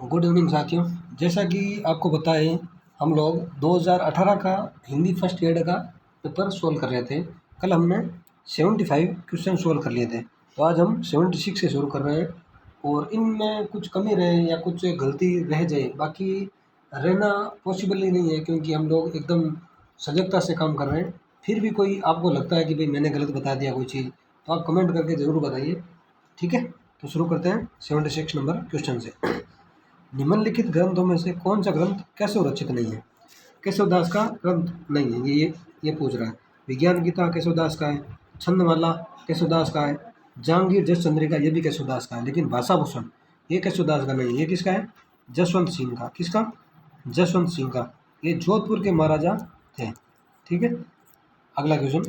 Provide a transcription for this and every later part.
Good evening साथियों। जैसा कि आपको पता है, हम लोग 2018 का हिंदी फर्स्ट ईयर का पेपर सोल्व कर रहे थे। कल हमने 75 क्वेश्चन सोल्व कर लिए थे, तो आज हम 76 से शुरू कर रहे हैं। और इनमें कुछ कमी रहे या कुछ गलती रह जाए, बाकी रहना पॉसिबल ही नहीं है, क्योंकि हम लोग एकदम सजगता से काम कर रहे हैं। फिर भी कोई आपको लगता है कि भाई मैंने गलत बता दिया कोई चीज़, तो आप कमेंट करके ज़रूर बताइए, ठीक है। तो शुरू करते हैं 76 नंबर क्वेश्चन से। निम्नलिखित ग्रंथों में से कौन सा ग्रंथ केशव रचित नहीं है? केशवदास का ग्रंथ नहीं है, ये पूछ रहा है। विज्ञान गीता केशवदास का है, छंदमाला केशवदास का है, जहांगीर जस चंद्रिका ये भी केशवदास का है, लेकिन भाषाभूषण ये केशवदास का नहीं है। ये किसका है? जसवंत सिंह का। किसका? जसवंत सिंह का। ये जोधपुर के महाराजा थे, ठीक है। अगला क्वेश्चन,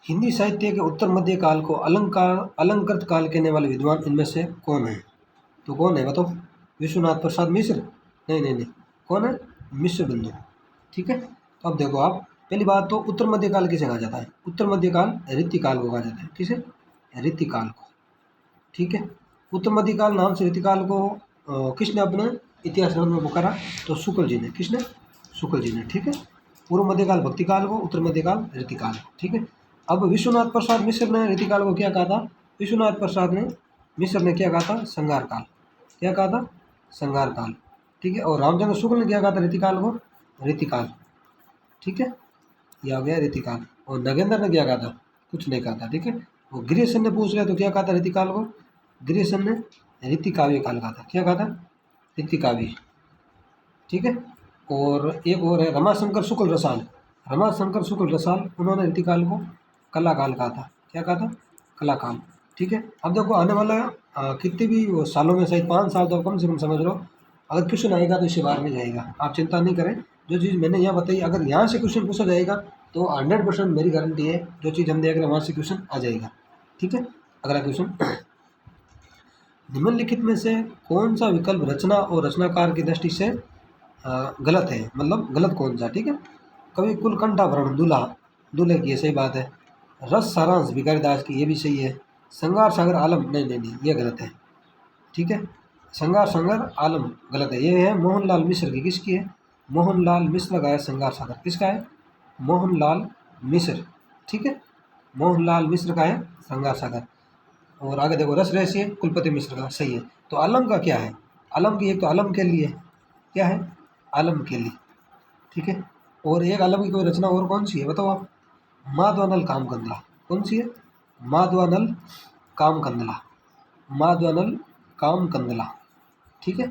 हिंदी साहित्य के उत्तर मध्य काल को अलंकृत काल कहने वाले विद्वान इनमें से कौन है? तो कौन है बताओ? विश्वनाथ प्रसाद मिश्र? नहीं नहीं नहीं, कौन है? मिश्र बिंदु, ठीक है। तो अब देखो आप, पहली बात तो उत्तर मध्यकाल किसे कहा जाता है? उत्तर मध्यकाल ऋतुकाल को कहा जाता है। किसे? ऋतुकाल को, ठीक है। उत्तर मध्यकाल नाम से ऋतुकाल को किसने अपने इतिहास ग्रंथ में पुकारा? तो शुक्ल जी ने। किसने? शुक्ल जी ने, ठीक है। पूर्व मध्यकाल भक्तिकाल को, उत्तर मध्यकाल ऋतुकाल को, ठीक है। अब विश्वनाथ प्रसाद मिश्र ने ऋतुकाल को क्या कहा था? विश्वनाथ प्रसाद ने मिश्र ने क्या कहा था? संगार काल। क्या कहा था? संगार काल, ठीक है। और रामचंद्र शुक्ल ने क्या कहा था ऋतुकाल को? ऋतुकाल, ठीक है। ये आ गया ऋतुकाल। और नगेंद्र ने क्या कहा था? कुछ नहीं कहा था, ठीक है। वो ग्रीसन ने पूछ लिया तो क्या कहा था ऋतुकाल को? ग्रीसन ने ऋतुकाव्य काल कहा था। क्या कहा था? ऋतुकाव्य, ठीक है। और एक और है रमाशंकर शुक्ल रसाल। रमाशंकर शुक्ल रसाल, उन्होंने ऋतुकाल को कला काल कहा था। क्या कहा था? कला काल, ठीक है। अब देखो आने वाला कितने भी वो सालों में, शायद 5 साल तो कम से कम समझ लो, अगर क्वेश्चन आएगा तो इससे बाहर नहीं जाएगा। आप चिंता नहीं करें, जो चीज़ मैंने यहाँ बताई अगर यहाँ से क्वेश्चन पूछा जाएगा तो 100% मेरी गारंटी है जो चीज़ हम देख रहे हैं वहाँ से क्वेश्चन आ जाएगा, ठीक है। अगला क्वेश्चन, निम्नलिखित में से कौन सा विकल्प रचना और रचनाकार की दृष्टि से गलत है? मतलब गलत कौन सा, ठीक है। कवि कुलकंठाभरण दूल्हा, दूल्हे की, ये सही बात है। रस सारांश भिखारी दास की, ये भी सही है। संगार सागर आलम, नहीं नहीं नहीं, ये गलत है, ठीक है। संगार सागर आलम गलत है। ये है मोहनलाल मिश्र की। किसकी है? मोहनलाल मिश्र का है संगार सागर। किसका है? मोहनलाल मिश्र, ठीक है। मोहनलाल मिश्र का है संगार सागर। और आगे देखो, रस रहस्य कुलपति मिश्र का, सही है। तो आलम का क्या है? आलम की एक तो आलम के लिए, क्या है? आलम के लिए, ठीक है। और एक आलम की कोई रचना और कौन सी है बताओ आप? माधवानल कामकंदला। कौन सी है? माधवानल कामकंदला। माधवानल कामकंदला, ठीक है।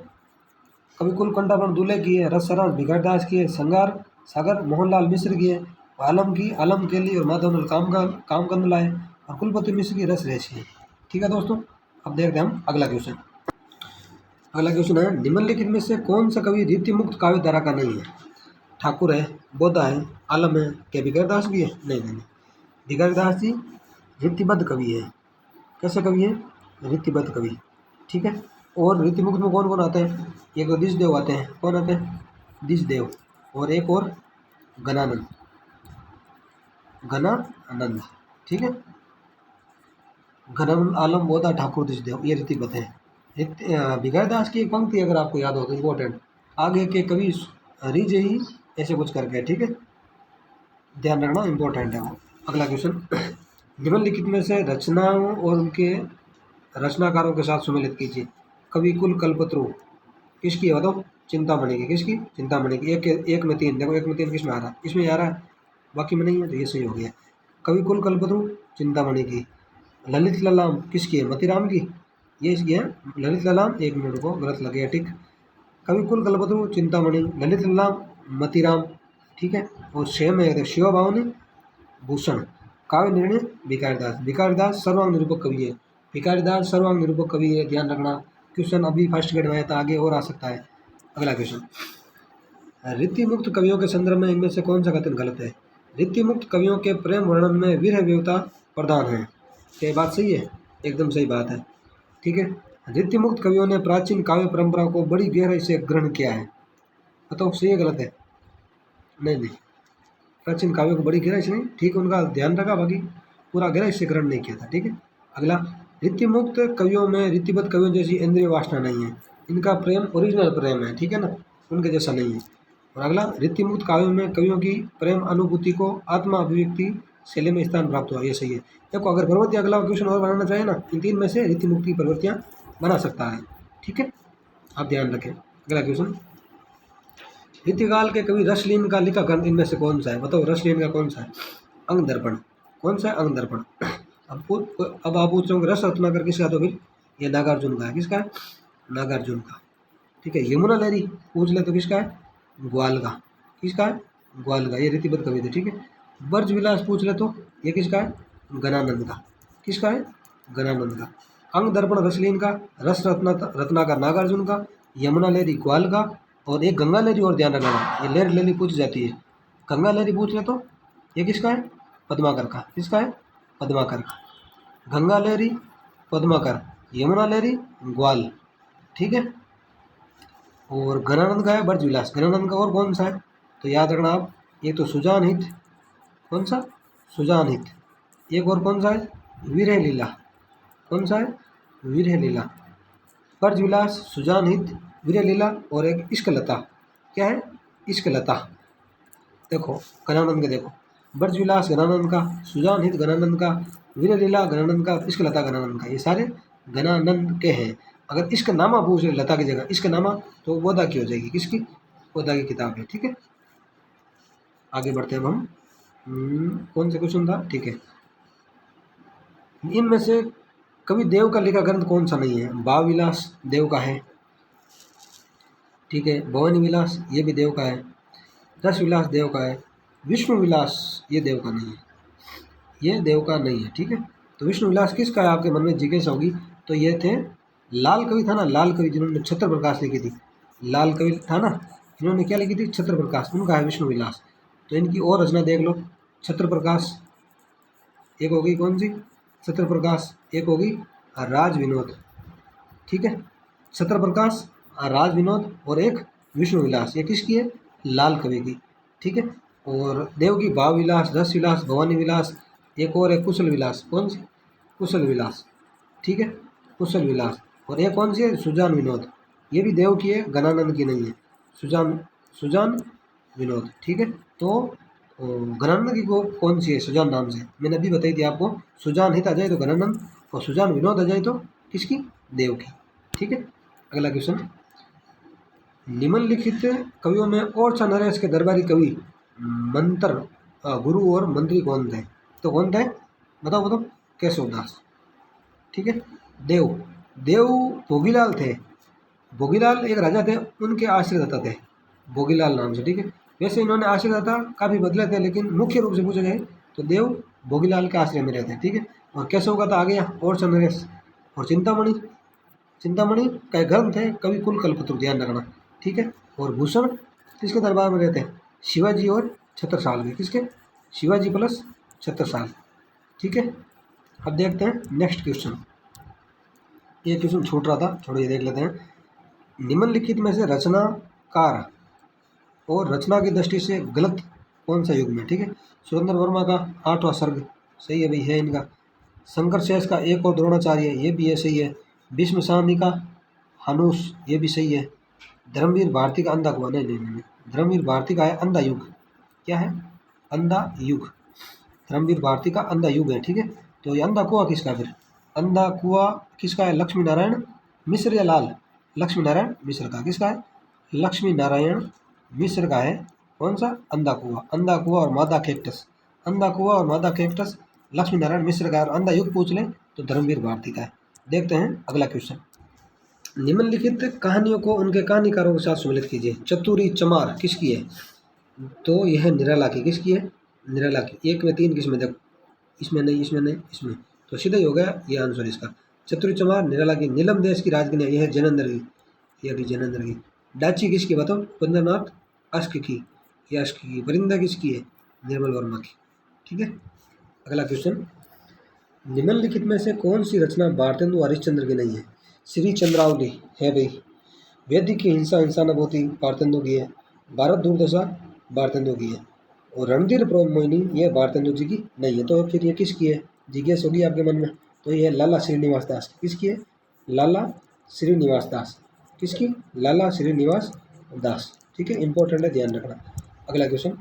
कवि कुलकंठाभरण दूल्हे की है, रस सरांश भिखारीदास की है, संगार सागर मोहनलाल मिश्र की है, आलम की आलम के लिए और माधवानल कामकंदला है, और कुलपति मिश्र की रस रहस्य है, ठीक है दोस्तों। अब देखते हैं हम अगला क्वेश्चन। अगला क्वेश्चन है, निम्नलिखित में से कौन सा कवि रीति मुक्त काव्य धारा का नहीं है? ठाकुर है, बोधा है, आलम है, क्या भिखारीदास भी है? नहीं नहीं नहीं, भिखारीदास जी रीतिबद्ध कवि है। कैसे कवि है? रीतिबद्ध कवि, ठीक है। और रीतिमुक्त में कौन कौन आते हैं? एक तो दिशदेव आते हैं। कौन आते हैं? दिशदेव। और एक और गणानंद, गणानंद, ठीक है। गणानंद, आलम, बोधा, ठाकुर, दिशदेव, ये रीतिबद्ध है। भिखारीदास की एक पंक्ति अगर आपको याद हो तो इम्पोर्टेंट, आगे के कवि रिज ही, ऐसे कुछ करके, ठीक है, ध्यान रखना, इम्पोर्टेंट है वो। अगला क्वेश्चन, निम्नलिखित में से रचनाओं और उनके रचनाकारों के साथ सुमेलित कीजिए। कवि कुल कल्पत्रु किसकी है बताओ? चिंतामणि की। किसकी? चिंतामणि की। एक में तीन, देखो एक में तीन किस में आ रहा है? इसमें आ रहा है, बाकी में नहीं है, तो ये सही हो गया। कवि कुल कल्पत्रु चिंतामणि की। ललित ललाम किसकी है? मतीराम की। ये इसकी है ललित ललाम। एक मिनट को, गलत लग गया, ठीक। कवि कुल कल्पत्रु चिंतामणि, ललित ललाम मतीराम, ठीक है। और सेम है शिव भावनी भूषण। काव्य निर्णय भिखारीदास। भिखारीदास सर्वांग निरूपक कवि है। भिखारीदास सर्वांग निरूपक कवि है, ध्यान रखना। क्वेश्चन अभी फर्स्ट ग्रेड में आया था, आगे और आ सकता है। अगला क्वेश्चन, रीतिमुक्त कवियों के संदर्भ में इनमें से कौन सा कथन गलत है? रीतिमुक्त कवियों के प्रेम वर्णन में विरह विवता प्रधान है। क्या बात सही है? एकदम सही बात है, ठीक है। रीतिमुक्त कवियों ने प्राचीन काव्य परंपरा को बड़ी गहराई से ग्रहण किया है। बताओ सही है गलत है? नहीं नहीं, प्राचीन काव्यों को बड़ी गहराई से नहीं, ठीक है, उनका ध्यान रखा, बाकी पूरा गहराई से ग्रहण नहीं किया था, ठीक है। अगला, रीतिमुक्त कवियों में रीतिबद्ध कवियों जैसी इंद्रिय वासना नहीं है, इनका प्रेम ओरिजिनल प्रेम है, ठीक है ना, उनके जैसा नहीं है। और अगला, रीतिमुक्त काव्यों में कवियों की प्रेम अनुभूति को आत्मा अभिव्यक्ति शैली में स्थान प्राप्त हुआ, ये सही है। देखो अगर प्रवृत्ति, अगला क्वेश्चन और बनाना चाहे ना, इन तीन में से रीतिमुक्त की प्रवृत्तियाँ बना सकता है, ठीक है, आप ध्यान रखें। अगला क्वेश्चन, रीतिकाल के कवि रसलीन का लिखा ग्रंथ इनमें से कौन सा है, बताओ रसलीन का कौन सा है? अंग दर्पण। कौन सा है? अंग दर्पण। अब आप पूछ रहे हो रस रत्नाकर किसका, तो फिर ये नागार्जुन का है। किसका है? नागार्जुन का, ठीक है। यमुना लहरी पूछ ले तो किसका है? ग्वाल का। किसका है? ग्वाल का, ये रीतिबद्ध कवि थे, ठीक है। ब्रज विलास पूछ ले तो ये किसका है? गणानंद का। किसका है? गणानंद का। अंग दर्पण रसलीन का, रस रत्नाकर नागार्जुन का, यमुना लहरी ग्वाल का, और एक गंगा लहरी और ध्यान रखना, ये लहर लहरी पूछ जाती है। गंगा लहरी पूछ ले तो ये किसका है? पद्माकर का। किसका है? पद्माकर का। गंगा लहरी, पद्माकर, यमुना लहरी, ग्वाल, ठीक है। और गणानंद का है ब्रज विलास। गणानंद का और कौन सा है तो याद रखना आप, एक तो सुजान हित, कौन सा? सुजान हित। एक और कौन सा है? विरह लीला। कौन सा है? विरह लीला। ब्रज विलास, सुजान हित, विरह लीला, और एक इश्क लता। क्या है? इश्क लता। देखो गणानंद के, देखो ब्रज विलास गणानंद का, सुजान हित गणानंद का, विरह लीला गणानंद का, इश्क लता गणानंद का, ये सारे गणानंद के हैं। अगर इश्क नामा पूछ रहे लता की जगह इश्क नामा, तो गोदा की हो जाएगी। किसकी? गोदा की किताब है, ठीक है। आगे बढ़ते हैं अब हम। कौन सा क्वेश्चन था, ठीक है। इनमें से कवि देव का लिखा ग्रंथ कौन सा नहीं है? भाव विलास देव का है, ठीक है। भवानी विलास ये भी देव का है। रस विलास देव का है। विष्णु विलास ये देव का नहीं है, ये देव का नहीं है, ठीक है। तो विष्णु विलास किसका है? आपके मन में जिज्ञासा होगी, तो ये थे लाल कवि था ना, लाल कवि जिन्होंने छत्र प्रकाश लिखी थी। लाल कवि था ना, इन्होंने क्या लिखी थी? छत्र प्रकाश, उनका है विष्णु विलास। तो इनकी और रचना देख लो, छत्र प्रकाश एक होगी कौन सी? छत्र प्रकाश। एक होगी राज विनोद, ठीक है। छत्र प्रकाश, राज विनोद, और एक विष्णु विलास, ये किसकी है? लाल कवि की, ठीक है। और देव की भाव विलास, रस विलास, भवानी विलास, एक और है कुशल विलास। कौन सी? कुशल विलास, ठीक है, कुशल विलास। और एक कौन सी है? सुजान विनोद, ये भी देव की है, गणानंद की नहीं है। सुजान, सुजान विनोद, ठीक है। तो गणानंद की को कौन सी है? सुजान नाम से मैंने अभी बताई थी आपको। सुजान हित आ जाए तो गणानंद, और सुजान विनोद आ जाए तो किसकी? देव की, ठीक है। अगला क्वेश्चन, निम्नलिखित कवियों में और सा नरेश के दरबारी कवि मंत्र गुरु और मंत्री कौन थे? तो कौन थे? बताओ बताओ। केशव दास, ठीक है। देव, देव भोगीलाल थे। भोगीलाल एक राजा थे, उनके आश्रयदाता थे, भोगीलाल नाम से, ठीक है। वैसे इन्होंने आश्रयदाता काफ़ी बदले थे, लेकिन मुख्य रूप से पूछा जाए तो देव भोगीलाल के आश्रय में रहते हैं, ठीक है। और केशव का तो आ गया और चंद्रेश। और चिंतामणि, चिंतामणि का एक ग्रंथ है कवि कुल कल्पतरु, ध्यान रखना, ठीक है। और भूषण किसके दरबार में रहते हैं? शिवाजी और छत्रसाल के। किसके? शिवाजी प्लस छत्रसाल, ठीक है। अब देखते हैं नेक्स्ट क्वेश्चन। ये क्वेश्चन छूट रहा था, छोड़ो ये देख लेते हैं। निम्नलिखित में से रचनाकार और रचना की दृष्टि से गलत कौन सा युग में? ठीक है। सुरेंद्र वर्मा का 8वां सर्ग सही है भाई, है इनका। शंकर शेष का एक और द्रोणाचार्य, ये भी है, सही है। भीष्म साहनी का हानूस, ये भी सही है। धर्मवीर भारती का अंधा कुआं, नहीं नहीं नहीं, धर्मवीर भारती का है अंधा युग। क्या है? अंधा युग। धर्मवीर भारती का अंधा युग है, ठीक है। तो ये अंधा कुआं किसका है फिर? अंधा कुआं किसका है? लक्ष्मी नारायण मिश्र या लाल? लक्ष्मी नारायण मिश्र का। किसका है? लक्ष्मी नारायण मिश्र का है। कौन सा? अंधा कुआं। अंधा कुआं और मादा कैक्टस, अंधा कुआं और मादा कैक्टस लक्ष्मी नारायण मिश्र का है। और अंधा युग पूछ ले तो धर्मवीर भारती का है। देखते हैं अगला क्वेश्चन। निम्नलिखित कहानियों को उनके कहानीकारों के साथ सम्मिलित कीजिए। चतुरी चमार किसकी है? तो यह निराला की। किसकी है? निराला की। एक में तीन किसमें? देखो इसमें नहीं, इसमें नहीं, इसमें, तो सीधा ही हो गया ये आंसर इसका। चतुरी चमार निराला की। नीलम देश की राजकन्या, यह है जैनेन्द्र की, यह भी जैनेन्द्र की। डाची किसकी बताओ? बंद्रनाथ अश्क की, यह अश्क की। परिंदा किसकी है? निर्मल वर्मा की, ठीक है। अगला क्वेश्चन। निम्नलिखित में से कौन सी रचना भारतेंदु हरिश्चंद्र की नहीं है? श्री चंद्रावली है भाई। वैदिक की हिंसा हिंसा न होती भारतेंदु की है। भारत दुर्दशा भारतेंदु की है। और रणधीर प्रभु मोहिनी यह भारतेंदु जी की नहीं है। तो फिर ये किसकी है? जिज्ञासा होगी आपके मन में। तो ये लाला श्रीनिवास दास किसकी है? लाला श्रीनिवास दास किसकी? लाला श्रीनिवास दास। ठीक है, इंपॉर्टेंट है, ध्यान रखना। अगला क्वेश्चन,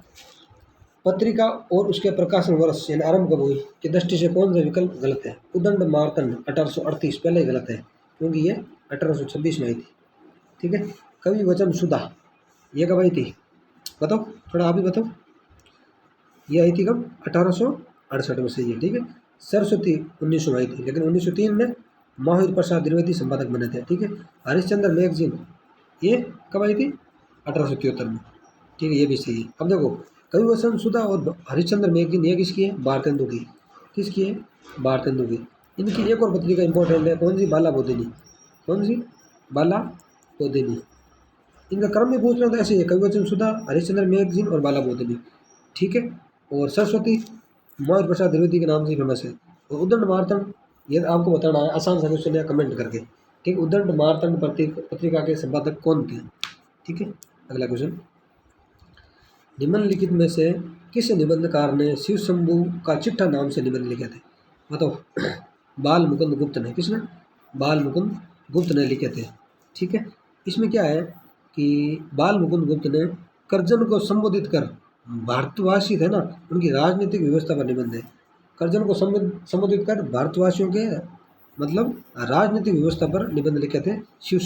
पत्रिका और उसके प्रकाशन वर्ष यानी आरंभ कब हुई की दृष्टि से कौन सा विकल्प गलत है? उदंड मार्तंड 1838, पहले ही गलत है क्योंकि ये 1826 में आई थी। ठीक है, कवि वचन सुधा ये कब आई थी? बताओ, थोड़ा आप ही बताओ, ये आई थी कब? 1868 में, सही है। ठीक है, सरस्वती 1900 में आई थी, लेकिन 1903 में महावीर प्रसाद द्विवेदी संपादक बने थे। ठीक है, हरिश्चंद्र मैगजीन ये कब आई थी? 1873 में। ठीक है, ये भी सही है। अब देखो, कवि वसंत सुधा और हरिश्चंद्र मैगजीन ये किसकी है? भारतेंदु की। किसकी है? भारतेंदु की। इनकी एक और पत्रिका इंपॉर्टेंट है, कौन सी? बाला बोधिनी। कौन सी? बाला बोधिनी। इनका क्रम भी पूछ रहा था, ऐसे ही कवि वचन सुधा, हरिश्चंद्र मैगजीन और बाला बोधिनी। ठीक है, और सरस्वती महावीर प्रसाद द्विवेदी के नाम से फेमस है। और उदंड मार्तंड ये आपको बताना है, आसान सा क्वेश्चन है, कमेंट करके। ठीक, उदंड मार्तंड पत्रिका के संपादक कौन थे? ठीक है, अगला क्वेश्चन, निम्नलिखित में से किस निबंधकार ने शिव शंभू का चिट्ठा नाम से निबंध लिखे थे? बताओ। बाल मुकुंद गुप्त ने। किसने? बाल मुकुंद गुप्त ने लिखे थे। ठीक है, इसमें क्या है कि बाल मुकुंद गुप्त ने कर्जन को संबोधित कर, भारतवासी थे ना, उनकी राजनीतिक व्यवस्था पर निबंध है। कर्जन को संबोधित कर भारतवासियों के मतलब राजनीतिक व्यवस्था पर निबंध लिखे थे शिव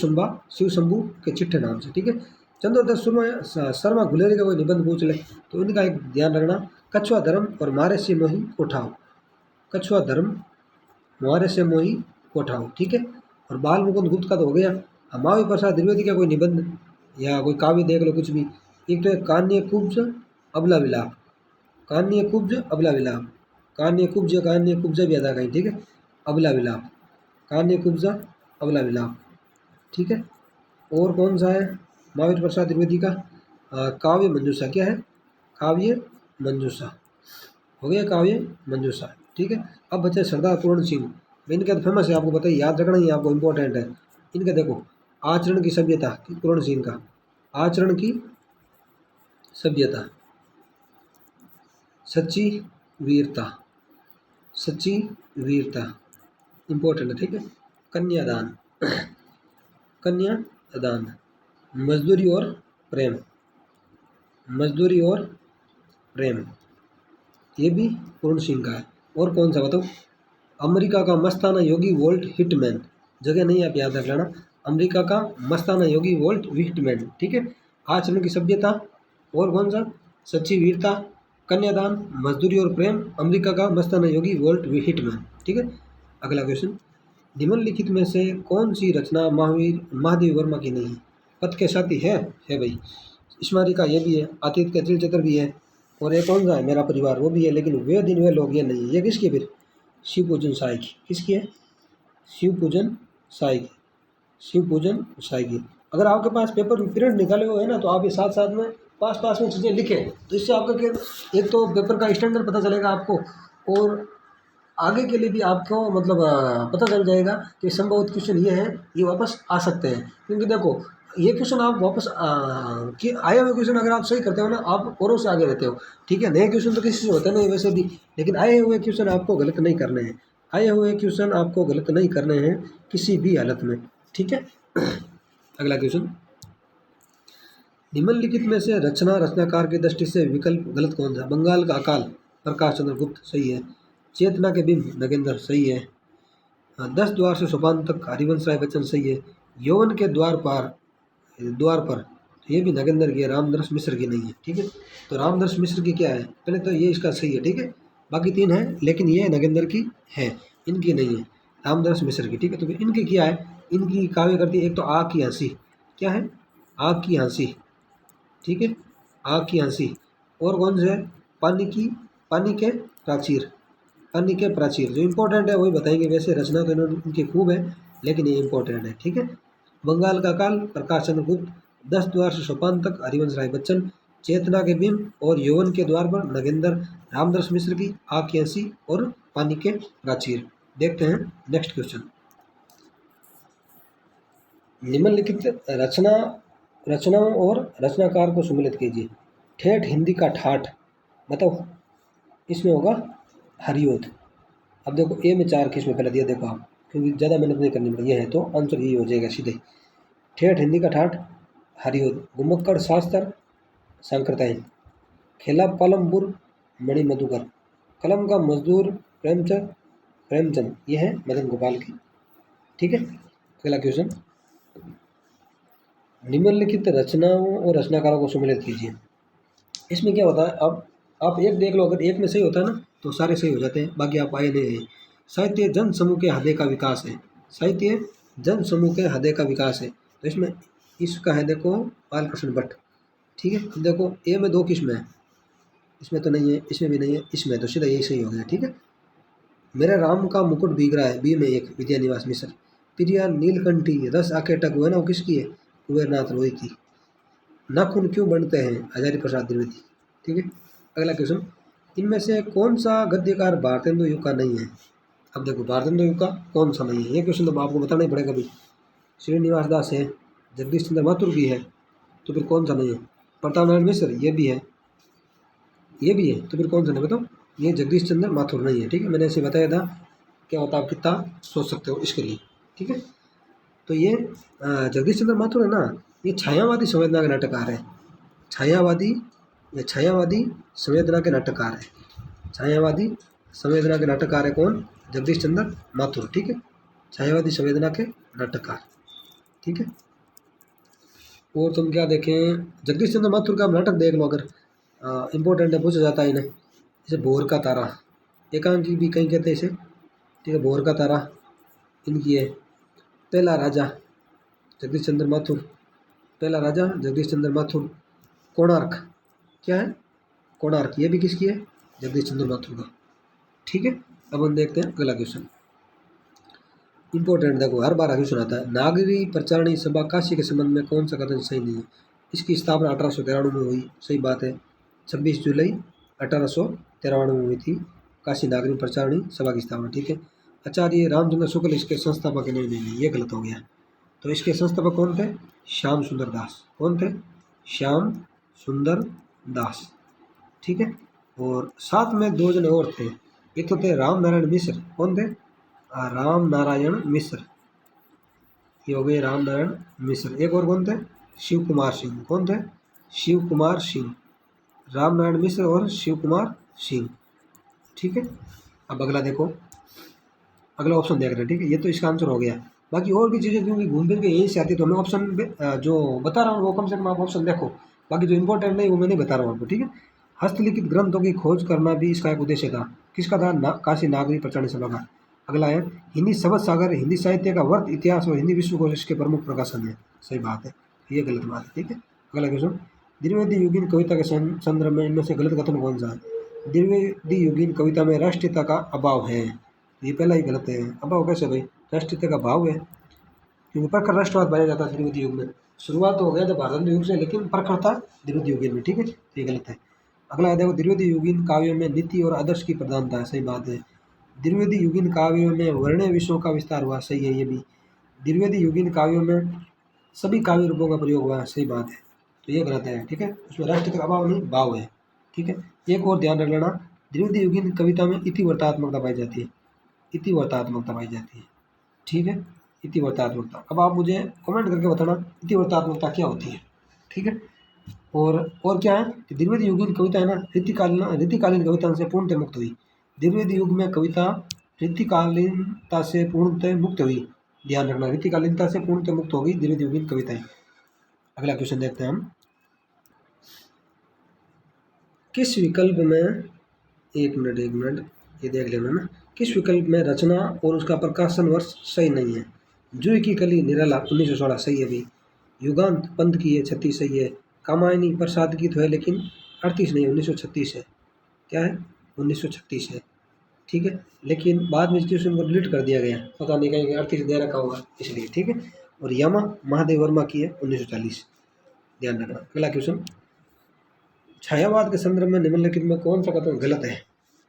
शंभू के चिट्ठे नाम से। ठीक है, चंद्रदत्त शर्मा गुलेरी का कोई निबंध पूछ ले तो इनका एक ध्यान रखना, कछुआ धर्म और मारे से मोही कोठाओ। कछुआ धर्म मारे से मोही कोठाओ। ठीक है, और बाल मुकुंद गुप्त का तो हो गया। महावीर प्रसाद द्विवेदी का कोई निबंध या कोई काव्य देख लो कुछ भी। एक तो है कान्य कुब्ज अबला विलाप, कान्य कुब्ज अबला विलाप, कान्य कुब्ज भी अदा कहीं। ठीक है, अबला विलाप, कान्य कुब्ज अबला विलाप। ठीक है, और कौन सा है महावीर प्रसाद द्विवेदी का? काव्य मंजूषा। क्या है? काव्य मंजूषा हो गया, काव्य मंजूषा। ठीक है, अब बचे सरदार पूर्ण सिंह, इनका तो फेमस है, आपको बताइए, याद रखना ही आपको इम्पोर्टेंट है। इनका देखो, आचरण की सभ्यता, पूर्ण सिंह का आचरण की सभ्यता, सच्ची वीरता, सच्ची वीरता इम्पोर्टेंट है। ठीक है, कन्यादान, कन्यादान, मजदूरी और प्रेम, मजदूरी और प्रेम ये भी पूर्ण सिंह का है। और कौन सा बताओ? अमेरिका का मस्ताना योगी वोल्ट हिटमैन, जगह नहीं आप याद रख लेना, अमेरिका का मस्ताना योगी वोल्ट हिटमैन। ठीक है, आचरण की सभ्यता, और कौन सा? सच्ची वीरता, कन्यादान, मजदूरी और प्रेम, अमेरिका का मस्ताना योगी वोल्ट हिटमैन। ठीक है, अगला क्वेश्चन, निम्नलिखित में से कौन सी रचना महादेव वर्मा की नहीं? पथ के साथी है भाई, स्मारिका ये भी है, अतीत के चित्र भी है, और एक कौन सा है? मेरा परिवार, वो भी है, लेकिन वे दिन वे लोग ये नहीं है। ये किसकी है फिर? शिव पूजन साई की। किसकी है? शिव पूजन साई की, शिव पूजन साई की। अगर आपके पास पेपर प्रिंट निकाले हुए हैं ना, तो आप ये साथ साथ में पास में चीज़ें लिखें, तो इससे आपका क्या, एक तो पेपर का स्टैंडर्ड पता चलेगा आपको, और आगे के लिए भी आपको मतलब पता चल जाएगा कि संभवत क्वेश्चन ये है, ये वापस आ सकते हैं। क्योंकि देखो, ये क्वेश्चन आप वापस कि आए हुए क्वेश्चन अगर आप सही करते हो ना, आप औरों से आगे रहते हो। ठीक है, नए क्वेश्चन तो किसी से होते नहीं वैसे भी, लेकिन आए हुए क्वेश्चन आपको गलत नहीं करने हैं, आए हुए क्वेश्चन आपको गलत नहीं करने हैं किसी भी हालत में। ठीक है, अगला क्वेश्चन, निम्नलिखित में से रचनाकार की दृष्टि से विकल्प गलत कौन सा? बंगाल का अकाल प्रकाश चंद्र गुप्त, सही है। चेतना के बिंब नगेंद्र, सही है। 10 द्वार से सोपान तक हरिवंश राय बच्चन, सही है। यौवन के द्वार पर ये भी नगेंद्र की है, रामदर्श मिश्र की नहीं है। ठीक है, तो रामदर्श मिश्र की क्या है? पहले तो ये इसका सही है। ठीक है, बाकी 3 है, लेकिन ये नगेंद्र की है, इनकी नहीं है, रामदर्श मिश्र की। ठीक है, तो फिर इनकी क्या है? इनकी काव्य करती है, एक तो आग की हंसी, क्या है? आग की हंसी। ठीक है, आग की हंसी, और कौन से है? पानी के प्राचीर, पानी के प्राचीर। जो इम्पोर्टेंट है वही बताएंगे, वैसे रचना तो इनकी खूब है, लेकिन ये इम्पोर्टेंट है। ठीक है, बंगाल का काल प्रकाश चंद्र गुप्त, 10 द्वार से सोपान तक हरिवंश राय बच्चन, चेतना के बिंब और यौवन के द्वार पर नगेंद्र, रामदर्श मिश्र की आग की हंसी और पानी के प्राचीर। देखते हैं नेक्स्ट क्वेश्चन, निम्नलिखित रचनाओं और रचनाकार को सम्मिलित कीजिए। ठेठ हिंदी का ठाठ, बताओ, इसमें होगा हरियोध। अब देखो ए में 4 किस्में पहले दिया, देखो आप, क्योंकि ज़्यादा मेहनत नहीं करनी पड़ी, ये है तो आंसर यही हो जाएगा सीधे। ठेठ हिंदी का ठाठ हरिओद, गुमक्कड़ शास्त्र सांकृतायन, खेला पालमपुर मणि मधुकर, कलम का मजदूर प्रेमचंद, ये है मदन गोपाल की। ठीक है, अगला क्वेश्चन, निम्नलिखित रचनाओं और रचनाकारों को सम्मिलित कीजिए। इसमें क्या होता है, अब आप एक देख लो, अगर एक में सही होता है ना तो सारे सही हो जाते हैं, बाकी आप आए नहीं है। साहित्य जन समूह के हृदय का विकास है, साहित्य जन समूह के हृदय का विकास है, तो इसमें इसका है देखो बालकृष्ण भट्ट। ठीक है, अब देखो ए में 2 किस्में है, इसमें तो नहीं है, इसमें भी नहीं है, इसमें तो सीधा यही सही हो गया। ठीक है, मेरे राम का मुकुट भीग रहा है, बी में 1 विद्यानिवास मिश्र। प्रिया नीलकंठी रस आके टक हुए ना, वो किसकी है, कुबेरनाथ रोय की। नाखून क्यों बनते हैं, हजारी प्रसाद द्विवेदी। ठीक है, अगला क्वेश्चन, इनमें से कौन सा गद्यकार भारतेंदु युग का नहीं है। अब देखो भारतेंदु युग का कौन सा नहीं है, ये क्वेश्चन तो आपको बताना ही पड़ेगा भाई। श्रीनिवास दास है, जगदीश चंद्र माथुर भी है, तो फिर कौन सा नहीं है। प्रताप नारायण मिश्र, ये भी है, ये भी है, तो फिर कौन सा नहीं बताओ। ये जगदीश चंद्र माथुर नहीं है। ठीक है, मैंने ऐसे बताया था, क्या होता आप कितना सोच सकते हो इसके लिए। ठीक है, तो ये जगदीश चंद्र माथुर है ना, ये छायावादी संवेदना के नाटककार है। छायावादी, ये छायावादी संवेदना के नाटककार है। छायावादी संवेदना के नाटककार है कौन, जगदीश चंद्र माथुर। ठीक है, छायावादी संवेदना के नाटककार। ठीक है, और तुम क्या देखें, जगदीश चंद्र माथुर का नाटक देख लो, अगर इम्पोर्टेंट है, पूछा जाता है इन्हें। जैसे भोर का तारा, एकांकी भी कहीं कहते हैं इसे। ठीक है, भोर का तारा इनकी है। पहला राजा जगदीश चंद्र माथुर, पहला राजा जगदीश चंद्र माथुर। कोणार्क, क्या है, कोणार्क, ये भी किसकी है, जगदीश चंद्र माथुर का। ठीक है, अब हम देखते हैं अगला क्वेश्चन, इंपॉर्टेंट, देखो हर बार क्वेश्चन आता है। नागरी प्रचारणी सभा काशी के संबंध में कौन सा कथन सही नहीं है। इसकी स्थापना 1893 में हुई, सही बात है। 26 जुलाई 1893 में हुई थी काशी नागरी प्रचारणी सभा की स्थापना। ठीक है, आचार्य रामचंद्र शुक्ल इसके संस्थापक है। नहीं, ये गलत हो गया। तो इसके संस्थापक कौन थे, श्याम सुंदर दास। कौन थे, श्याम सुंदर दास। ठीक है, और साथ में 2 जने और थे, एक तो थे राम नारायण मिश्र। कौन थे, राम नारायण मिश्र, ये हो गए राम नारायण मिश्र। एक और कौन थे, शिव कुमार सिंह। कौन थे, शिव कुमार सिंह, राम नारायण मिश्र और शिव कुमार सिंह। ठीक है, अब अगला देखो, अगला ऑप्शन देख रहे हैं। ठीक है, ये तो इसका आंसर हो गया। बाकी और भी चीज़ें क्योंकि घूम फिर के यहीं से आती है, तो मैं ऑप्शन जो बता रहा हूँ वो कम से कम आप ऑप्शन देखो, बाकी जो इंपॉर्टेंट नहीं वो मैं नहीं बता रहा हूँ आपको। ठीक है, हस्तलिखित ग्रंथों की खोज करना भी इसका एक उद्देश्य था। किसका था, काशी नागरी प्रचारणी सभा का। अगला है हिंदी शब्द सागर, हिंदी साहित्य का वर्त इतिहास और हिंदी विश्वकोश इसके प्रमुख प्रकाशन है। सही बात है, ये गलत बात है। ठीक है, अगला क्वेश्चन, द्विवेदी युगीन कविता के संदर्भ में इनमें से गलत कथन कौन सा है। द्विवेदी युगीन कविता में राष्ट्रीयता का अभाव है, ये पहला ही गलत है। अभाव कैसे भाई, राष्ट्रीयता का भाव है, क्योंकि प्रखर राष्ट्रवाद पाया जाता है द्विवेदी युग में। शुरुआत तो हो गया था भारतेंदु युग से, लेकिन प्रखर था द्विवेदी युगीन में। ठीक है, ये गलत है। अगला है देखो, द्विवेदी युगीन काव्यों में नीति और आदर्श की प्रधानता है। सही बात है। द्विवेदी युगीन काव्यों में वर्णीय विषयों का विस्तार हुआ। सही है, ये भी। द्विवेदी युगीन काव्यों में सभी काव्य रूपों का प्रयोग हुआ। सही बात है, तो ये गलत है। ठीक है, उसमें राष्ट्रीय का अभाव नहीं, भाव है। ठीक है, एक और ध्यान रख लेना, द्विवेदी युगीन कविता में इतिवर्तात्मकता पाई जाती है, इतिवर्तात्मकता पाई जाती है। ठीक है, इतिवर्तात्मकता। अब आप मुझे कमेंट करके बताना इतिवर्तात्मकता क्या होती है। ठीक है, और क्या है कि द्विवेदी युगीन कविता है ना, रीतिकालीन कविता से पूर्णतः मुक्त हुई। द्विवेदी युग में कविता रीतिकालीनता से पूर्णतः मुक्त हुई। ध्यान रखना, रीतिकालीनता से पूर्णतः मुक्त हो गई द्विवेदी युगीन कविताएं। अगला क्वेश्चन देखते हैं हम, किस विकल्प में, एक मिनट ये देख लेना ना, किस विकल्प में रचना और उसका प्रकाशन वर्ष सही नहीं है। जूही की कली निराला 1916 सही है भाई। युगांत पंथ की है 36 सही है। कामायनी प्रसाद की तो है लेकिन 38 नहीं, 1936 है। क्या है, 1936 है। ठीक है, लेकिन बाद में इस क्वेश्चन को डिलीट कर दिया गया, पता नहीं कहीं 38 दे रखा होगा इसलिए। ठीक है, और यमा महादेव वर्मा की है 1940, ध्यान रखना। अगला क्वेश्चन, छायावाद के संदर्भ में निम्नलिखित में कौन सा कथन गलत है,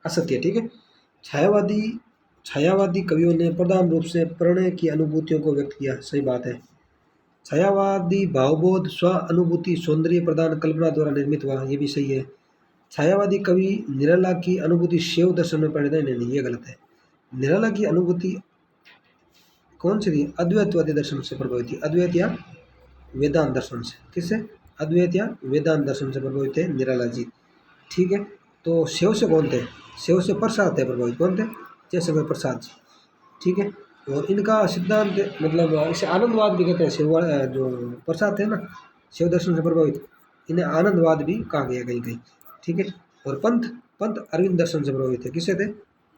असत्य। ठीक है, छायावादी कवियों ने प्रधान रूप से प्रणय की अनुभूतियों को व्यक्त किया। सही बात है। छायावादी भावबोध स्व अनुभूति सौंदर्य प्रदान कल्पना द्वारा निर्मित हुआ, ये भी सही है। छायावादी कवि निराला की अनुभूति शिव दर्शन में परिणत नहीं, ये गलत है। निराला की अनुभूति कौन सी थी? अद्वैतवादी दर्शन से प्रभावित थी, अद्वैत या वेदांत दर्शन से। किससे? अद्वैत या वेदांत दर्शन से प्रभावित थे निराला जी। ठीक है, तो शिव से कौन थे? शिव से प्रसाद थे प्रभावित। कौन थे? जयशंकर प्रसाद जी। ठीक है, और इनका सिद्धांत मतलब इसे आनंदवाद भी कहते हैं। शिव जो प्रसाद थे ना, शिव दर्शन से प्रभावित, इन्हें आनंदवाद भी कहा गया कहीं कहीं। ठीक है, और पंथ पंथ अरविंद दर्शन से प्रभावित थे। किससे थे?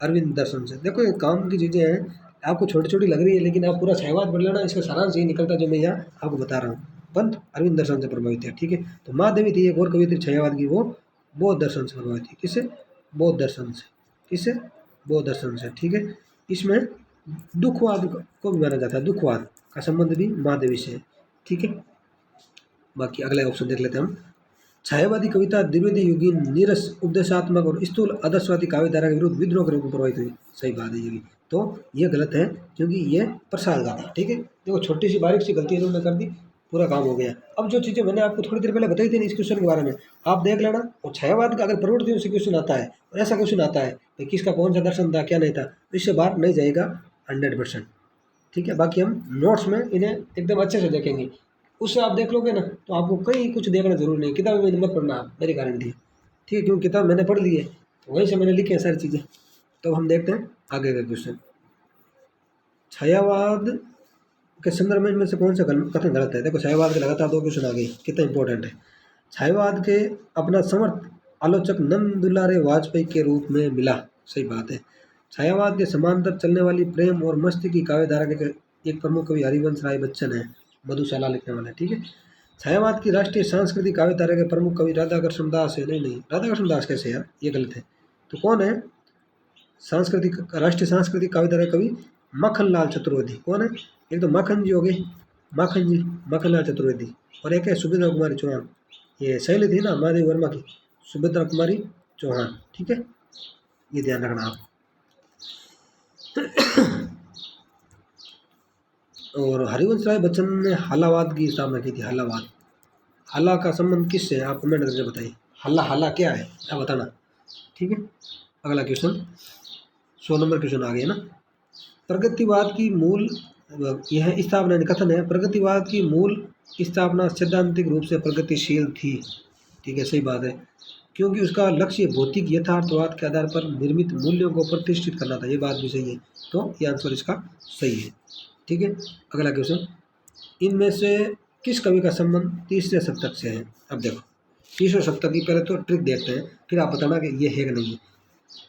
अरविंद दर्शन से। देखो ये काम की चीज़ें हैं, आपको छोटी छोटी लग रही है, लेकिन आप पूरा छहवाद पढ़ लेना, इसका सारांश यही निकलता है जो मैं यहाँ आपको बता रहा हूँ। पंथ अरविंद दर्शन से प्रभावित है। ठीक है, तो महादेवी थी एक और कवि थी छहवाद की, वो बौद्ध दर्शन से प्रभावित थी। किससे? बौद्ध दर्शन से। किससे? बौद्ध दर्शन से। ठीक है, इसमें दुखवाद को भी माना जाता है, दुखवाद का संबंध भी महादेवी से है। ठीक है, बाकी अगला ऑप्शन देख लेते हैं हम। छायावादी कविता द्विवेदी युगीन नीरस उपदेशात्मक और स्थूल आदर्शवादी काव्यधारा के विरुद्ध विद्रोह के रूप में प्रभावित हुई। सही बात है ये भी, तो ये गलत है क्योंकि ये प्रसाद गाता है। ठीक है, देखो छोटी सी बारीक सी गलती इन्होंने कर दी, पूरा काम हो गया। अब जो चीज़ें मैंने आपको थोड़ी देर पहले बताई थी ना इस क्वेश्चन के बारे में, आप देख लेना। और छायावाद का अगर प्रवृत्ति से क्वेश्चन आता है और ऐसा क्वेश्चन आता है कि किसका कौन सा दर्शन था क्या नहीं था, तो इससे बाहर नहीं जाएगा 100%। ठीक है, बाकी हम नोट्स में इन्हें एकदम अच्छे से देखेंगे, उससे आप देख लोगे ना तो आपको कहीं कुछ देखना जरूर नहीं। किताब में मत पढ़ना आप, मेरी गारंटी है। ठीक है, क्योंकि किताब मैंने पढ़ ली है, तो वहीं से मैंने लिखी है सारी चीज़ें। तो हम देखते हैं आगे का क्वेश्चन। छायावाद के संदर्भ में इनमें से कौन सा कथन गलत है? देखो छायावाद के लगातार 2 क्वेश्चन आ गए, कितना इंपॉर्टेंट है। छायावाद के अपना समर्थ आलोचक नंद दुलारे वाजपेयी के रूप में मिला। सही बात है। छायावाद के समांतर चलने वाली प्रेम और मस्ती की काव्यधारा के एक प्रमुख कवि हरिवंश राय बच्चन है, मधुशाला लिखने वाला है। ठीक है, छायावाद की राष्ट्रीय सांस्कृतिक काव्यधारा के प्रमुख कवि राधाकृष्ण दास है। नहीं नहीं, राधाकृष्ण दास कैसे यार, ये गलत है। तो कौन है सांस्कृतिक राष्ट्रीय सांस्कृतिक काव्यधारा कवि? माखनलाल चतुर्वेदी। कौन है? एक तो माखन जी हो गए, माखन जी, माखनलाल चतुर्वेदी, और एक है सुभद्रा कुमारी चौहान। ये शैली थी ना महादेव वर्मा की, सुभद्रा कुमारी चौहान। ठीक है, ये ध्यान रखना आप। और हरिवंश राय बच्चन ने हल्लावाद की स्थापना की थी। हल्लावाद, हल्ला का संबंध किससे है? आप कमेंट करके बताइए। हल्ला हल्ला क्या है, क्या बताना। ठीक है, अगला क्वेश्चन 100 नंबर क्वेश्चन आ गया ना। प्रगतिवाद की मूल यह स्थापना कथन है, प्रगतिवाद की मूल स्थापना सैद्धांतिक रूप से प्रगतिशील थी। ठीक है, सही बात है, क्योंकि उसका लक्ष्य भौतिक यथार्थवाद के आधार पर निर्मित मूल्यों को प्रतिष्ठित करना था। ये बात भी सही है, तो ये आंसर इसका सही है। ठीक है, अगला क्वेश्चन। इनमें से किस कवि का संबंध तीसरे सप्तक से है? अब देखो तीसरे सप्तक की पहले तो ट्रिक देखते हैं, फिर आप बताना कि ये है कि नहीं है।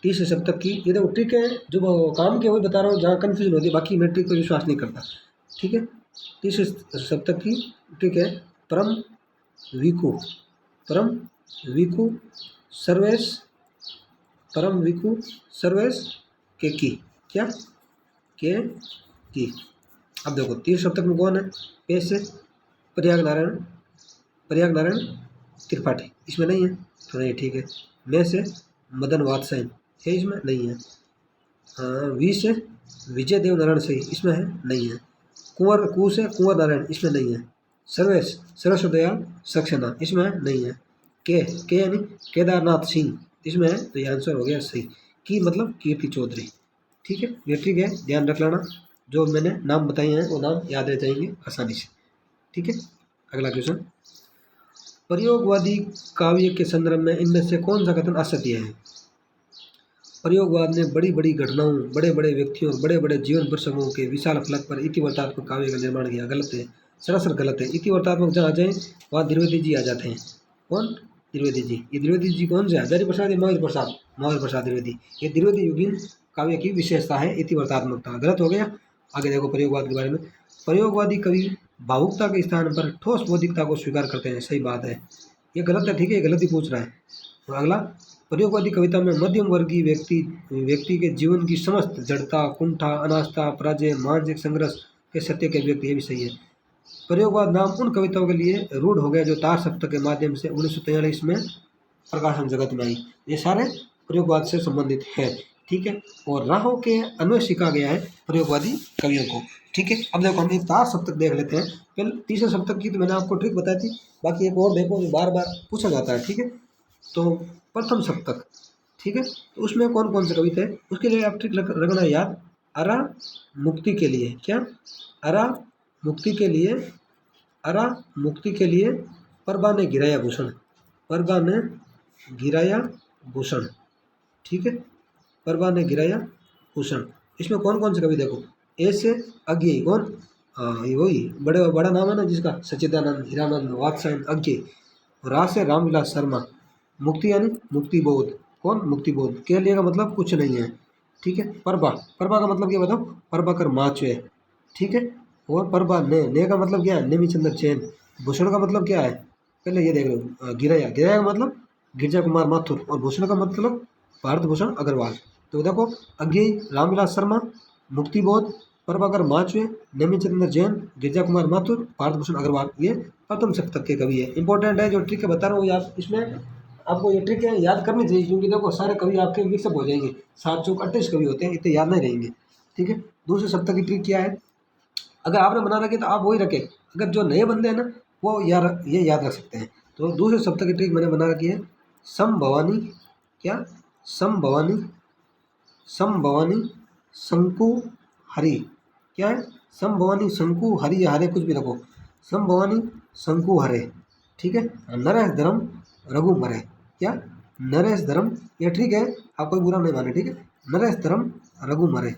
तीसरे सप्तक की ये देखो ट्रिक है, जो काम के वही बता रहा हूँ, जहाँ कन्फ्यूजन होती है, बाकी मैं ट्रिक पर विश्वास नहीं करता। ठीक है, तीसरे सप्तक की ट्रिक है परम विकु, परम विकु सर्वेश, परम विकु सर्वेश के की, क्या के की। अब देखो तीसरे सप्तक में कौन है? पे से प्रयाग नारायण, प्रयाग नारायण त्रिपाठी, इसमें नहीं है तो नहीं। ठीक है, मैं से मदन वात्सायन है, इसमें नहीं है। वी से विजय देव नारायण सही, इसमें है नहीं है। कुंवर कु से कुंवर नारायण, इसमें नहीं है। सर्वेश सरस्वती दयाल सक्सेना, इसमें नहीं है। के यानी केदारनाथ सिंह, इसमें है, तो ये आंसर हो गया सही। की मतलब कीर्ति चौधरी। ठीक है, ये ठीक है, ध्यान रख लेना, जो मैंने नाम बताए हैं वो नाम याद रह जाएंगे आसानी से। ठीक है, अगला क्वेश्चन। प्रयोगवादी काव्य के संदर्भ में इनमें से कौन सा कथन असत्य है? प्रयोगवाद ने बड़ी बड़ी घटनाओं, बड़े बड़े व्यक्तियों और बड़े बड़े जीवन प्रसंगों के विशाल फलक पर इतिवृत्तात्मक काव्य का निर्माण किया। गलत है, सरासर गलत है। इतिवृत्तात्मक जहाँ आ जाए वहाँ द्विवेदी जी आ जाते हैं। कौन? द्विवेदी जी। ये द्विवेदी जी कौन से? हजारी प्रसाद या महावीर प्रसाद? महावीर प्रसाद द्विवेदी। ये द्विवेदी युगीन काव्य की विशेषता है इतिवृत्तात्मकता। गलत हो गया। आगे देखो प्रयोगवाद के बारे में। प्रयोगवादी कवि भावुकता के स्थान पर ठोस बौद्धिकता को स्वीकार करते हैं। सही बात है, ये गलत है। ठीक है, गलत ही पूछ रहा है। और अगला, प्रयोगवादी कविता में मध्यम वर्गीय व्यक्ति के जीवन की समस्त जड़ता, कुंठा, अनास्था, पराजय, मानसिक संघर्ष के सत्य के व्यक्ति। ये भी सही है। प्रयोगवाद नाम उन कविताओं के लिए रूढ़ हो गया जो तार सप्तक के माध्यम से 1943 में प्रकाशन जगत में आई। ये सारे प्रयोगवाद से संबंधित है। ठीक है, और राहों के अन्वय सीखा गया है प्रयोगवादी कवियों को। ठीक है, अब देखो हम एक तार सप्तक देख लेते हैं। पहले तीसरे सप्तक की तो मैंने आपको ट्रिक बताई थी, बाकी एक और देखो जो बार बार पूछा जाता है। ठीक है, तो प्रथम सप्तक, ठीक है। तो उसमें कौन कौन से कवि थे उसके लिए आप ट्रिक रखना याद। अरा मुक्ति के लिए, क्या, अरा मुक्ति के लिए, अरा मुक्ति के लिए परबा ने गिराया भूषण, परबा ने गिराया भूषण, ठीक है, परबा ने गिराया भूषण। इसमें कौन कौन से कवि देखो, ए से अज्ञेय, कौन, ये वही बड़ा नाम है ना जिसका, सच्चिदानंद, हीरानंद, वात्स्यायन, अज्ञेय। रा से रामविलास शर्मा, मुक्ति यानी मुक्ति बोध, कौन, मुक्ति बोध। के लिए का मतलब कुछ नहीं है, ठीक है। परबा, परबा का मतलब क्या बताओ, प्रभाकर माचवे, ठीक है। और परबा ने का मतलब क्या है, नेमीचंद्र चैन। भूषण का मतलब क्या है, पहले ये देख लो, गिराया, गिराया का मतलब गिरजा कुमार माथुर, और भूषण का मतलब भारत भूषण अग्रवाल। तो देखो, अज्ञेय, रामविलास शर्मा, मुक्तिबोध, प्रभाकर माचवे, नेमीचंद्र जैन, गिरजा कुमार माथुर, भारत भूषण अग्रवाल, ये प्रथम शतक के कवि है। इंपॉर्टेंट है, जो ट्रिक बता रहा हूँ यार, इसमें आपको ये ट्रिक है याद करनी चाहिए, क्योंकि देखो सारे कवि आपके मिक्सअप हो जाएंगे, 7 चौक 28 कवि होते हैं, इतने याद नहीं रहेंगे, ठीक है। दूसरे सप्ताह की ट्रिक क्या है, अगर आपने बना रखे तो आप वही रखें, अगर जो नए बंदे हैं ना वो यार ये याद रख सकते हैं। तो दूसरे सप्ताह की ट्रिक मैंने बना रखी है, सम भवानी, क्या, सम भवानी, सम भवानी शंकु हरि, क्या है, सम भवानी शंकु हरि या हरे, कुछ भी रखो, सम भवानी शंकु हरे, ठीक है। नरेश धर्म रघु मरे, क्या, नरेश धर्म, ये ठीक है, आप कोई बुरा नहीं माने, ठीक है। नरेश धर्म रघु मरे,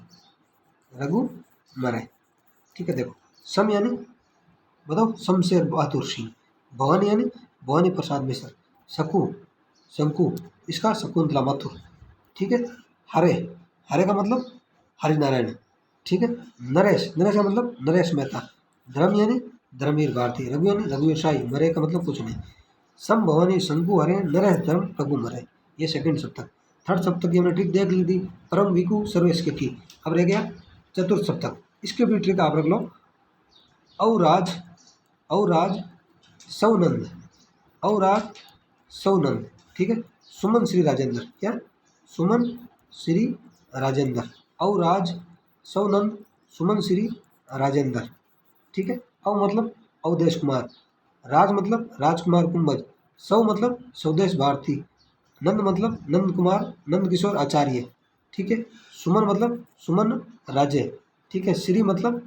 रघु मरे, ठीक है। देखो, सम यानी बताओ शमशेर बहादुर सिंह, भवानी यानी भवानी प्रसाद मिश्र, शकु शंकु, इसका शकुंतला माथुर, ठीक है। हरे, हरे का मतलब हरिनारायण, ठीक है। नरेश, नरेश का मतलब नरेश मेहता, धर्म यानी धर्मवीर भारती, रघु यानी रघुवीर शाही, मरे का मतलब कुछ नहीं। सम भवानी शंकु हरे नरेश धर्म रघु मरे, ये सेकंड सप्तक। थर्ड सप्तक की हमने ट्रिक देख ली थी, परम विकु सर्वेश के की। अब रह गया चतुर्थ सप्तक, इसके भी ट्रिक आप रख लो, औराज, औराज सौनंद, औराज सौनंद, ठीक है। सुमन श्री राजेंद्र, क्या, सुमन श्री राजेंद्र, औराज सौनंद सुमन श्री राजेंद्र, ठीक है। औ मतलब अवधेश कुमार, राज मतलब राजकुमार कुंभज, सौ मतलब स्वदेश भारती, नंद मतलब नंद कुमार नंद किशोर आचार्य, ठीक है। सुमन मतलब सुमन राजे, ठीक है। श्री मतलब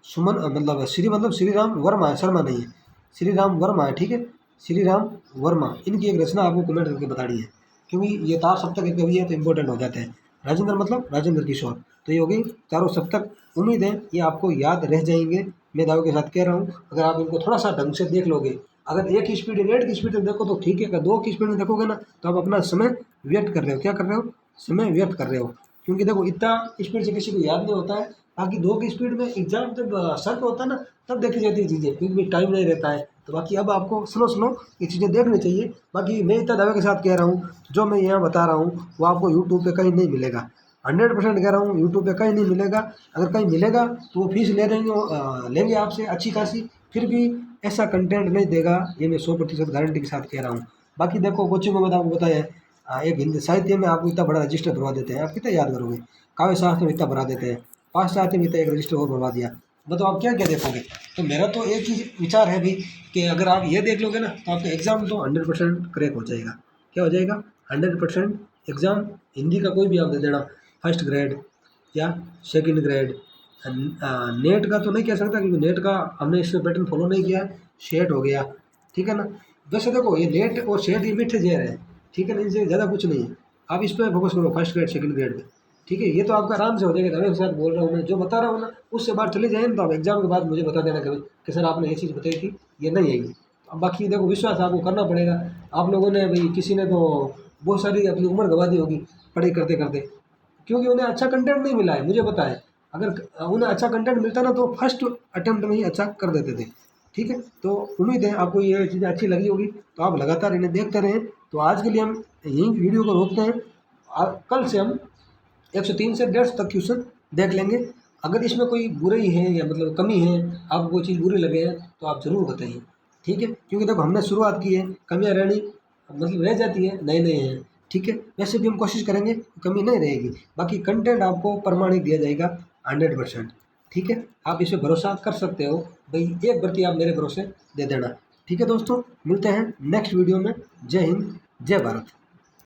सुमन मतलब श्री मतलब श्री राम वर्मा है, शर्मा नहीं है, श्री राम वर्मा है, ठीक है। श्री राम वर्मा, इनकी एक रचना आपको कमेंट करके बतानी है, क्योंकि ये 4 सप्तक के कवि है तो इंपॉर्टेंट हो जाते हैं। राजेंद्र मतलब राजेंद्र किशोर। तो ये हो गई चारों सप्तक, उम्मीद है ये आपको याद रह जाएंगे, मैं दावे के साथ कह रहा हूँ। अगर आप इनको थोड़ा सा ढंग से देख लोगे, अगर एक ही स्पीड, रेड की स्पीड में देखो तो ठीक है, अगर 2 की स्पीड में देखोगे ना तो आप अपना समय व्यर्थ कर रहे हो, क्या कर रहे हो, समय व्यर्थ कर रहे हो। क्योंकि देखो इतना स्पीड से किसी को याद नहीं होता है, बाकी 2 की स्पीड में एग्जाम जब सर्च होता है ना तब देखी जाती है चीज़ें, क्योंकि टाइम नहीं रहता है। तो बाकी अब आपको स्लो स्लो ये चीज़ें देखनी चाहिए। बाकी मैं इतना दावे के साथ कह रहा हूँ, जो मैं यहाँ बता रहा हूँ वो आपको यूट्यूब पे कहीं नहीं मिलेगा, 100% कह रहा हूँ, यूट्यूब पे कहीं नहीं मिलेगा। अगर कहीं मिलेगा तो वो फीस ले देंगे, लेंगे आपसे अच्छी खासी, फिर भी ऐसा कंटेंट नहीं देगा, ये मैं 100% गारंटी के साथ कह रहा हूँ। बाकी देखो कोचिंग में मैंने आपको बताया है, एक हिंदी साहित्य में आपको इतना बड़ा रजिस्टर भरवा देते हैं, आप कितना याद करोगे, काव्य शास्त्र में इतना भरा देते हैं, 5 साहित्य में इतना एक रजिस्टर और भरवा दिया, बताओ आप क्या क्या देखोगे। तो मेरा तो एक ही विचार है भाई कि अगर आप ये देख लोगे ना तो आपका एग्ज़ाम तो 100% क्रैक हो जाएगा। क्या हो जाएगा, 100% एग्ज़ाम हिंदी का कोई भी आप दे देना, फर्स्ट ग्रेड या सेकंड ग्रेड। नेट का तो नहीं कह सकता, क्योंकि नेट का हमने इससे पैटर्न फॉलो नहीं किया, सेट हो गया, ठीक है ना। वैसे देखो ये नेट और सेट ये मीठे जहर है, ठीक है ना, इनसे ज़्यादा कुछ नहीं है। आप इस पर फोकस करो, फर्स्ट ग्रेड सेकंड ग्रेड में, ठीक है। ये तो आपका आराम से हो जाएगा, दवाई के साथ बोल रहा हूँ मैं, जो बता रहा हूँ ना उससे बाहर चले जाए ना तो आप एग्जाम के बाद मुझे बता देना कभी कि सर आपने ये चीज़ बताई थी, ये नहीं है ये। अब बाकी देखो विश्वास आपको करना पड़ेगा। आप लोगों ने भाई, किसी ने तो बहुत सारी अपनी उम्र गंवा दी होगी पढ़ाई करते करते, क्योंकि उन्हें अच्छा कंटेंट नहीं मिला है, मुझे पता है। अगर उन्हें अच्छा कंटेंट मिलता ना तो फर्स्ट अटेम्प्ट में ही अच्छा कर देते थे, ठीक है। तो उम्मीद है आपको ये चीज़ें अच्छी लगी होगी, तो आप लगातार इन्हें देखते रहें। तो आज के लिए हम यहीं वीडियो को रोकते हैं, कल से हम 103 से 150 तक क्वेश्चन देख लेंगे। अगर इसमें कोई बुराई है या मतलब कमी है, आपको कोई चीज़ बुरी लगे है तो आप ज़रूर बताइए, ठीक है। क्योंकि देखो हमने शुरुआत की है, कमियाँ रहनी मतलब रह जाती है, नए नए हैं, ठीक है। वैसे भी हम कोशिश करेंगे कमी नहीं रहेगी, बाकी कंटेंट आपको प्रमाणित दिया जाएगा 100%, ठीक है। आप इस पर भरोसा कर सकते हो भाई, एक भर्ती आप मेरे भरोसे दे देना, ठीक है। दोस्तों मिलते हैं नेक्स्ट वीडियो में, जय हिंद जय भारत।